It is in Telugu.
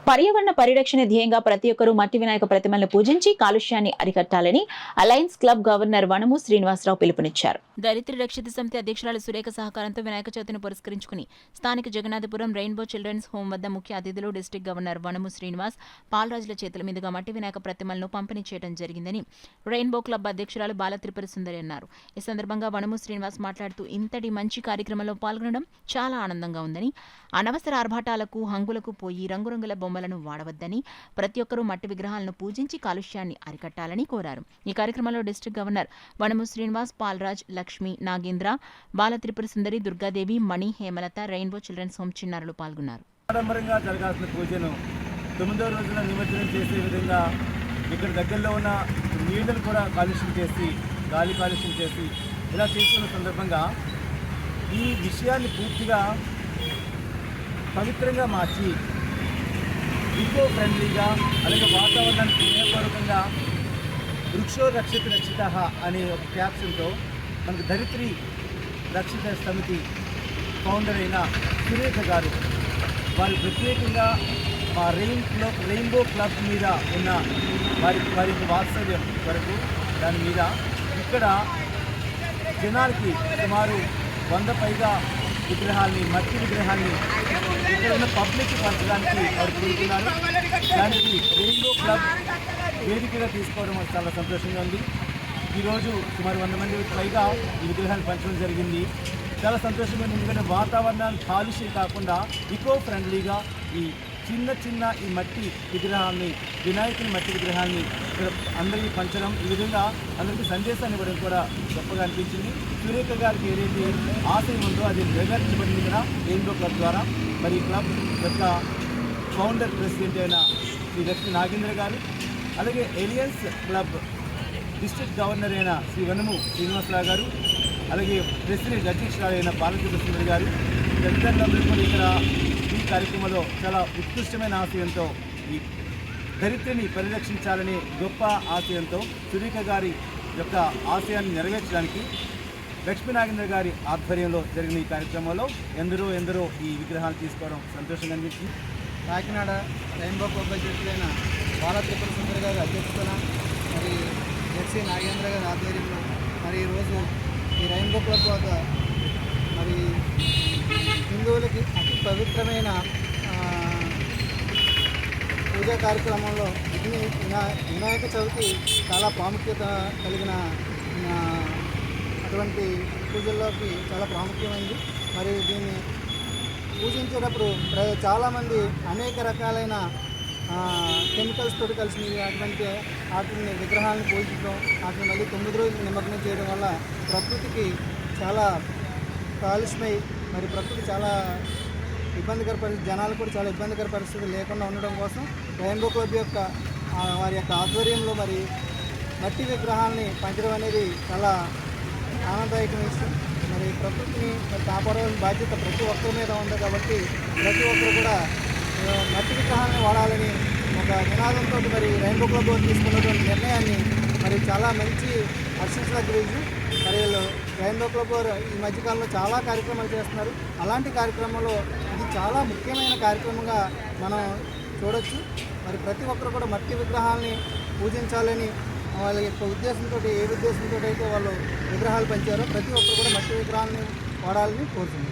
పర్యావరణ పరిరక్షణ ధ్యేయంగా ప్రతి ఒక్కరూ మట్టి వినాయక ప్రతిమలను పూజించి కాలుష్యాన్ని అరికట్టాలని అలయన్స్ క్లబ్ గవర్నర్ వనము శ్రీనివాసరావు పిలుపునిచ్చారు. దరిద్ర రక్షిత సమితి అధ్యక్షురాలు సురేఖ సహకారంతో వినాయక చవితిని పురస్కరించుకుని స్థానిక జగన్నాథపురం రెయిన్బో చిల్డ్రన్స్ హోం వద్ద ముఖ్య అతిథులు డిస్టిక్ గవర్నర్ వనము శ్రీనివాస్ పాలరాజుల చేతుల మీదుగా మట్టి వినాయక ప్రతిమలను పంపిణీ చేయడం జరిగిందని రెయిన్బో క్లబ్ అధ్యక్షురాలు బాల త్రిపుర సుందరి అన్నారు. ఈ సందర్భంగా వనము శ్రీనివాస్ మాట్లాడుతూ ఇంతటి మంచి కార్యక్రమంలో పాల్గొనడం చాలా ఆనందంగా ఉందని, అనవసర ఆర్భాటాలకు హంగులకు పోయి రంగురంగుల బొమ్మలను వాడవద్దని, ప్రతి ఒక్కరూ మట్టి విగ్రహాలను పూజించి కాలుష్యాన్ని అరికట్టాలని కోరారు. ఈ కార్యక్రమంలో డిస్ట్రిక్ట్ గవర్నర్ వనము శ్రీనివాస్, పాల్రాజ్, లక్ష్మి, నాగేంద్ర, బాల త్రిపుర సుందరి, దుర్గాదేవి, మణి, హేమలత, రెయిన్బో చిల్డ్రన్స్ హోమ్ చిన్నారులు పాల్గొన్నారు. ఆడంబరంగా జరగాల్సిన పూజను 9వ రోజున నిమజ్జనం చేసే విధంగా ఇక్కడ దగ్గరలో ఉన్న నీళ్లను కూడా కాలుష్యం చేసి, గాలి కాలుష్యం చేసి ఇలా చేసుకున్న సందర్భంగా ఈ విషయాన్ని పూర్తిగా పవిత్రంగా మార్చి ఈకో ఫ్రెండ్లీగా, అలాగే వాతావరణానికి స్నేహపూర్వకంగా వృక్షో రక్షిత రక్షిత అనే ఒక క్యాప్షన్తో మనకు ధరిత్రి రక్షిత సమితి ఫౌండర్ అయిన సురేఖ గారు వారు ప్రత్యేకంగా మా రెయిన్బో క్లబ్ మీద ఉన్న వారి వాత్సల్యం వరకు దాని మీద ఇక్కడ జనాలకి సుమారు 100 పైగా విగ్రహాల్ని, మట్టి విగ్రహాల్ని ఇక్కడ ఉన్న పబ్లిక్ పంచడానికి వారు కోరుతున్నారు. దానికి రెయిన్బో క్లబ్ వేదికగా తీసుకోవడం మాకు చాలా సంతోషంగా ఉంది. ఈరోజు సుమారు 100 మంది పైగా ఈ విగ్రహాలు పంచడం జరిగింది. చాలా సంతోషంగా ఉంది. ఎందుకంటే వాతావరణాన్ని కాలుష్యం కాకుండా ఈకో ఫ్రెండ్లీగా ఈ చిన్న ఈ మట్టి విగ్రహాన్ని, వినాయకుని మట్టి విగ్రహాన్ని ఇక్కడ అందరికీ పంచడం, ఈ విధంగా అందరికీ సందేశాన్ని ఇవ్వడం కూడా గొప్పగా అనిపించింది. సురేఖ గారికి ఏదైతే ఆశయం ఉందో అది నెరవేర్చబడింది కదా రెయిన్బో క్లబ్ ద్వారా. మరి ఈ క్లబ్ యొక్క ఫౌండర్ ప్రెసిడెంట్ అయిన శ్రీ లక్ష్మీ నాగేంద్ర గారు, అలాగే ఎలియన్స్ క్లబ్ డిస్ట్రిక్ట్ గవర్నర్ అయిన శ్రీ వనము శ్రీనివాసరావు గారు, అలాగే ప్రెసిడెంట్ అధ్యక్షురాలు అయిన బాలకృష్ణ సుందరి గారు, తదితరులందరూ కూడా ఇక్కడ ఈ కార్యక్రమంలో చాలా ఉత్కృష్టమైన ఆశయంతో ఈ ధరిత్రిని పరిరక్షించాలనే గొప్ప ఆశయంతో సురేఖ గారి యొక్క ఆశయాన్ని నెరవేర్చడానికి లక్ష్మీనాగేంద్ర గారి ఆధ్వర్యంలో జరిగిన ఈ కార్యక్రమంలో ఎందరో ఈ విగ్రహాలు తీసుకోవడం సంతోషంగా అనిపించింది. కాకినాడ రెయిన్బో క్లబ్ అధ్యక్షులైన బాల త్రిపుర సుందరి గారి అధ్యక్షతన మరి ఎస్సీ నాగేంద్ర గారి ఆధ్వర్యంలో మరి ఈరోజు ఈ రెయిన్బో క్లబ్ వద్ద మరి హిందువులకి అతి పవిత్రమైన పూజా కార్యక్రమంలో వినాయక చవితి చాలా ప్రాముఖ్యత కలిగిన అటువంటి పూజల్లోకి చాలా ప్రాముఖ్యమైంది. మరి దీన్ని పూజించేటప్పుడు చాలామంది అనేక రకాలైన కెమికల్స్ తోటి కలిసి అటువంటి వాటిని విగ్రహాలను పూజించడం, వాటిని మళ్ళీ 9 రోజులు నిమగ్నం చేయడం వల్ల ప్రకృతికి చాలా కాలుష్యమై మరి ప్రకృతి చాలా ఇబ్బందికర పరిస్థితి, జనాలు కూడా చాలా ఇబ్బందికర పరిస్థితి లేకుండా ఉండడం కోసం రెయిన్బో క్లబ్ యొక్క వారి యొక్క ఆధ్వర్యంలో మరి మట్టి విగ్రహాలని పంచడం అనేది చాలా ఆనందదాయకమైన విషయం. మరి ప్రకృతిని కాపాడాల్సిన బాధ్యత ప్రతి ఒక్కరి మీద ఉంది కాబట్టి ప్రతి ఒక్కరు కూడా మట్టి విగ్రహాలను వాడాలని ఒక నినాదంతో మరి రెయిన్బో క్లబ్ తీసుకున్నటువంటి నిర్ణయాన్ని మరి చాలా మంచి హర్షించదగ్గ విషయం. మరి రెయిన్బో క్లబ్ ఈ మధ్యకాలంలో చాలా కార్యక్రమాలు చేస్తున్నారు. అలాంటి కార్యక్రమంలో ఇది చాలా ముఖ్యమైన కార్యక్రమంగా మనం చూడొచ్చు. మరి ప్రతి ఒక్కరు కూడా మట్టి విగ్రహాలని పూజించాలని వాళ్ళ యొక్క ఉద్దేశంతో, ఏ ఉద్దేశంతో అయితే వాళ్ళు విగ్రహాలు పంచారో ప్రతి ఒక్కరు కూడా మట్టి విగ్రహాలని వాడాలని కోరుతున్నారు.